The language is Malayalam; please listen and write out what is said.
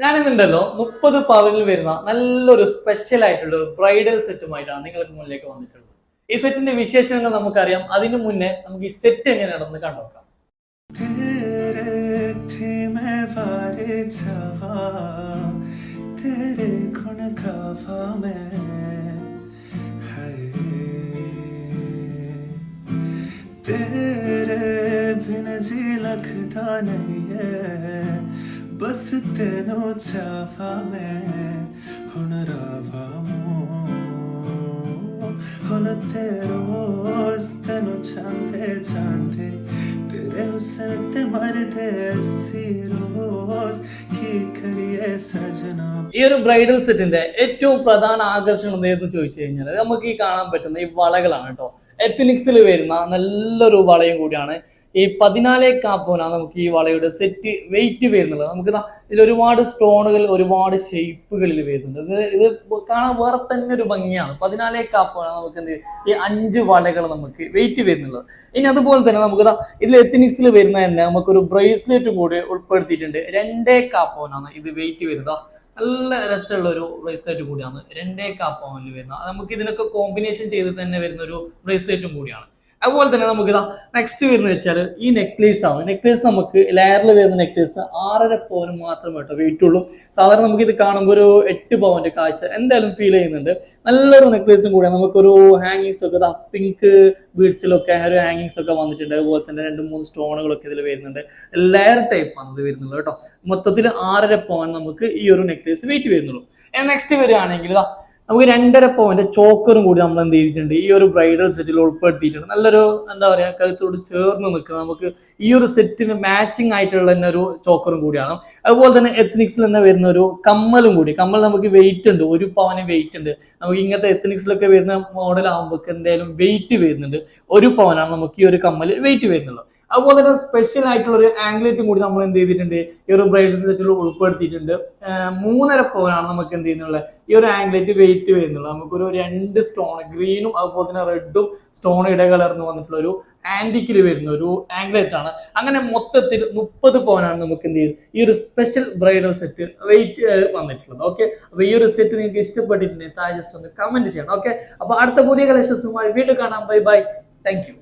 ഞാനിന്നുണ്ടല്ലോ 30 പവനിൽ വരുന്ന നല്ലൊരു സ്പെഷ്യൽ ആയിട്ടുള്ള ഒരു ബ്രൈഡൽ സെറ്റുമായിട്ടാണ് നിങ്ങൾക്ക് മുന്നിലേക്ക് വന്നിട്ടുള്ളത്. ഈ സെറ്റിന്റെ വിശേഷങ്ങൾ നമുക്കറിയാം. അതിനു മുന്നേ നമുക്ക് ഈ സെറ്റ് എങ്ങനെയാണെന്ന് കണ്ടോക്കാം. बस तेनो चाफा में हुन रावा हुन तेरोस तेनो चांदे चांदे तेरे हुस्न ते मरदे सी रोज की करिए सजना. ഈ ഒരു ബ്രൈഡൽ സെറ്റിന്റെ ഏറ്റവും പ്രധാന ആകർഷണം എന്താണെന്ന് ചോദിച്ചു കഴിഞ്ഞാൽ നമുക്ക് ഈ കാണാൻ പറ്റുന്ന ഈ വളകളാണ് കേട്ടോ. എത്നിക്സിൽ വരുന്ന നല്ലൊരു വളയും കൂടിയാണ്. ഈ 14 കാപ്പോനാണ് നമുക്ക് ഈ വളയുടെ സെറ്റ് വെയിറ്റ് വരുന്നുള്ളത്. നമുക്ക് ഇതിൽ ഒരുപാട് സ്റ്റോണുകൾ ഒരുപാട് ഷേപ്പുകളിൽ വരുന്നുണ്ട്. ഇത് കാണാൻ വേറെ തന്നെ ഒരു ഭംഗിയാണ്. 14 കാപ്പോനാണ് നമുക്ക് എന്ത് ഈ 5 വളകൾ നമുക്ക് വെയിറ്റ് വരുന്നുള്ളത്. ഇനി അതുപോലെ തന്നെ നമുക്ക് ഇതിൽ എത്നിക്സിൽ വരുന്ന തന്നെ നമുക്കൊരു ബ്രേസ്ലെറ്റ് കൂടി ഉൾപ്പെടുത്തിയിട്ടുണ്ട്. 2 കാപ്പോനാണ് ഇത് വെയിറ്റ് വരുന്നത്. നല്ല രസമുള്ള ഒരു ബ്രേസ്ലെറ്റ് കൂടിയാണ്. 2 കാപ്പോനിൽ വരുന്ന നമുക്ക് ഇതിനൊക്കെ കോമ്പിനേഷൻ ചെയ്ത് തന്നെ വരുന്ന ഒരു ബ്രേസ്ലെറ്റും കൂടിയാണ്. അതുപോലെ തന്നെ നമുക്ക് നെക്സ്റ്റ് വരുന്നത് വെച്ചാൽ ഈ നെക്ലേസ് ആണ്. നെക്ലേസ് നമുക്ക് ലെയറിൽ വരുന്ന നെക്ലേസ് 6.5 പവന് മാത്രമേ കേട്ടോ വെയിറ്റ് ഉള്ളൂ. സാധാരണ നമുക്ക് ഇത് കാണുമ്പോൾ ഒരു 8 പവന്റെ കാഴ്ച എന്തായാലും ഫീൽ ചെയ്യുന്നുണ്ട്. നല്ലൊരു നെക്ലേസും കൂടെ നമുക്കൊരു ഹാങ്ങിങ്സ് ഒക്കെ പിങ്ക് ബീഡ്സിലൊക്കെ ഒരു ഹാങ്ങിങ്സ് ഒക്കെ വന്നിട്ടുണ്ട്. അതുപോലെ തന്നെ 2-3 സ്റ്റോണുകളൊക്കെ ഇതിൽ വരുന്നുണ്ട്. ലെയർ ടൈപ്പ് ആണ് ഇത് വരുന്നുള്ളൂ കേട്ടോ. മൊത്തത്തിൽ 6.5 പവൻ നമുക്ക് ഈ ഒരു നെക്ലേസ് വെയിറ്റ് വരുന്നുള്ളൂ. നെക്സ്റ്റ് വരികയാണെങ്കിൽ നമുക്ക് 2.5 പവന്റെ ചോക്കറും കൂടി നമ്മൾ എന്ത് ചെയ്തിട്ടുണ്ട് ഈ ഒരു ബ്രൈഡൽ സെറ്റിൽ ഉൾപ്പെടുത്തിയിട്ടുണ്ട്. നല്ലൊരു എന്താ പറയാ കഴുത്തോട് ചേർന്ന് നിൽക്കുന്ന നമുക്ക് ഈ ഒരു സെറ്റിന് മാച്ചിങ് ആയിട്ടുള്ള തന്നെ ഒരു ചോക്കറും കൂടിയാണ്. അതുപോലെ തന്നെ എത്നിക്സിൽ തന്നെ വരുന്ന ഒരു കമ്മലും കൂടി. കമ്മൽ നമുക്ക് വെയിറ്റ് ഉണ്ട്, 1 പവന് വെയിറ്റ് ഉണ്ട്. നമുക്ക് ഇങ്ങനത്തെ എത്നിക്സിലൊക്കെ വരുന്ന മോഡൽ ആകുമ്പോൾ എന്തായാലും വെയിറ്റ് വരുന്നുണ്ട്. 1 പവനാണ് നമുക്ക് ഈ ഒരു കമ്മൽ വെയിറ്റ് വരുന്നുള്ളത്. അതുപോലെ തന്നെ സ്പെഷ്യൽ ആയിട്ടുള്ള ഒരു ആംഗ്ലേറ്റും കൂടി നമ്മൾ എന്ത് ചെയ്തിട്ടുണ്ട് ഈ ഒരു ബ്രൈഡൽ സെറ്റിൽ ഉൾപ്പെടുത്തിയിട്ടുണ്ട്. 3.5 പവനാണ് നമുക്ക് എന്ത് ചെയ്യുന്നുള്ള ഈ ഒരു ആംഗ്ലേറ്റ് വെയിറ്റ് വരുന്നുള്ളത്. നമുക്കൊരു 2 സ്റ്റോൺ ഗ്രീനും അതുപോലെ തന്നെ റെഡും സ്റ്റോൺ ഇടകലർന്ന് വന്നിട്ടുള്ള ഒരു ആന്റിക്കിൽ വരുന്ന ഒരു ആംഗ്ലേറ്റ് ആണ്. അങ്ങനെ മൊത്തത്തിൽ 30 പവനാണ് നമുക്ക് എന്ത് ചെയ്യും ഈ ഒരു സ്പെഷ്യൽ ബ്രൈഡൽ സെറ്റ് വെയിറ്റ് വന്നിട്ടുള്ളത്. ഓക്കെ, അപ്പൊ ഈ ഒരു സെറ്റ് നിങ്ങൾക്ക് ഇഷ്ടപ്പെട്ടിട്ടുണ്ടെങ്കിൽ താഴെ ജസ്റ്റ് ഒന്ന് കമന്റ് ചെയ്യണം. ഓക്കെ, അപ്പൊ അടുത്ത പുതിയ കളക്ഷൻസുമായി വീണ്ടും കാണാം. Bye bye, thank you.